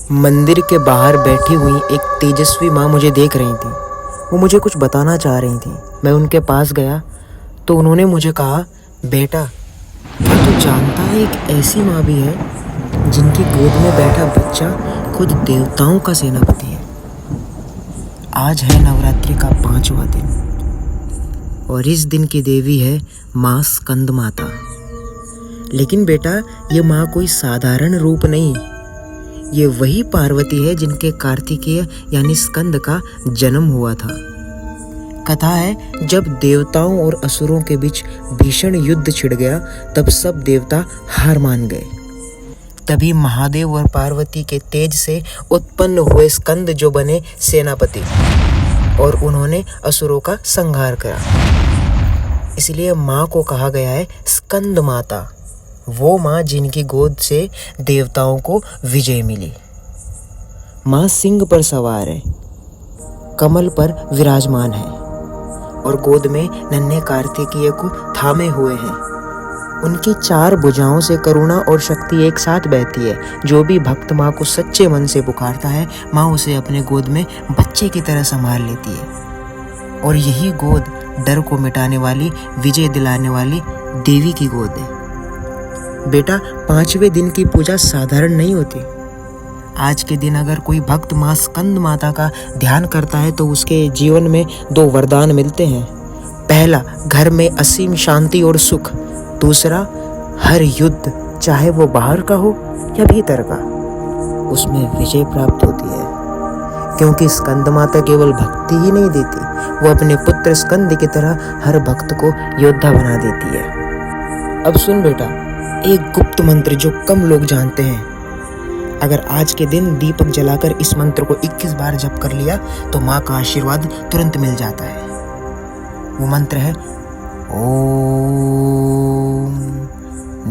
मंदिर के बाहर बैठी हुई एक तेजस्वी माँ मुझे देख रही थी। वो मुझे कुछ बताना चाह रही थी। मैं उनके पास गया तो उन्होंने मुझे कहा, बेटा क्या तू जानता है एक ऐसी माँ भी है जिनकी गोद में बैठा बच्चा खुद देवताओं का सेनापति है। आज है नवरात्रि का 5वां दिन और इस दिन की देवी है माँ स्कंद माता। लेकिन बेटा ये माँ कोई साधारण रूप नहीं, ये वही पार्वती है जिनके कार्तिकेय यानी स्कंद का जन्म हुआ था। कथा है जब देवताओं और असुरों के बीच भीषण युद्ध छिड़ गया तब सब देवता हार मान गए। तभी महादेव और पार्वती के तेज से उत्पन्न हुए स्कंद जो बने सेनापति और उन्होंने असुरों का संहार करा। इसलिए माँ को कहा गया है स्कंद माता, वो माँ जिनकी गोद से देवताओं को विजय मिली। माँ सिंह पर सवार है, कमल पर विराजमान है और गोद में नन्हे कार्तिकेय को थामे हुए हैं। उनकी 4 भुजाओं से करुणा और शक्ति एक साथ बहती है। जो भी भक्त माँ को सच्चे मन से पुकारता है, माँ उसे अपने गोद में बच्चे की तरह संभाल लेती है। और यही गोद डर को मिटाने वाली, विजय दिलाने वाली देवी की गोद है। बेटा 5वें दिन की पूजा साधारण नहीं होती। आज के दिन अगर कोई भक्त माँ स्कंद माता का ध्यान करता है तो उसके जीवन में 2 वरदान मिलते हैं। पहला, घर में असीम शांति और सुख। दूसरा, हर युद्ध चाहे वो बाहर का हो या भीतर का, उसमें विजय प्राप्त होती है। क्योंकि स्कंद माता केवल भक्ति ही नहीं देती, वो अपने पुत्र स्कंद की तरह हर भक्त को योद्धा बना देती है। अब सुन बेटा, एक गुप्त मंत्र जो कम लोग जानते हैं। अगर आज के दिन दीपक जलाकर इस मंत्र को 21 बार जप कर लिया तो माँ का आशीर्वाद तुरंत मिल जाता है। वो मंत्र है ओम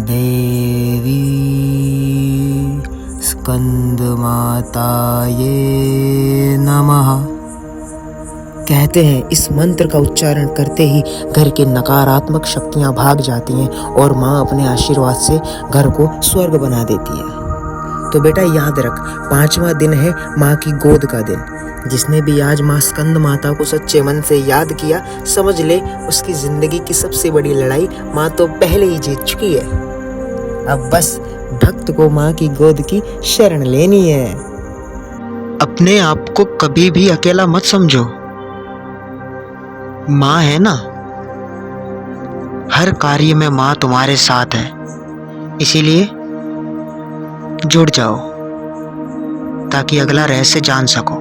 देवी स्कंद माताये नमः। कहते हैं इस मंत्र का उच्चारण करते ही घर के नकारात्मक शक्तियां भाग जाती हैं और माँ अपने आशीर्वाद से घर को स्वर्ग बना देती है। तो बेटा याद रख, 5वां दिन है माँ की गोद का दिन। जिसने भी आज माँ स्कंद माता को सच्चे मन से याद किया, समझ ले उसकी जिंदगी की सबसे बड़ी लड़ाई माँ तो पहले ही जीत चुकी है। अब बस भक्त को माँ की गोद की शरण लेनी है। अपने आप को कभी भी अकेला मत समझो, माँ है ना, हर कार्य में माँ तुम्हारे साथ है। इसीलिए जुड़ जाओ ताकि अगला रहस्य जान सको।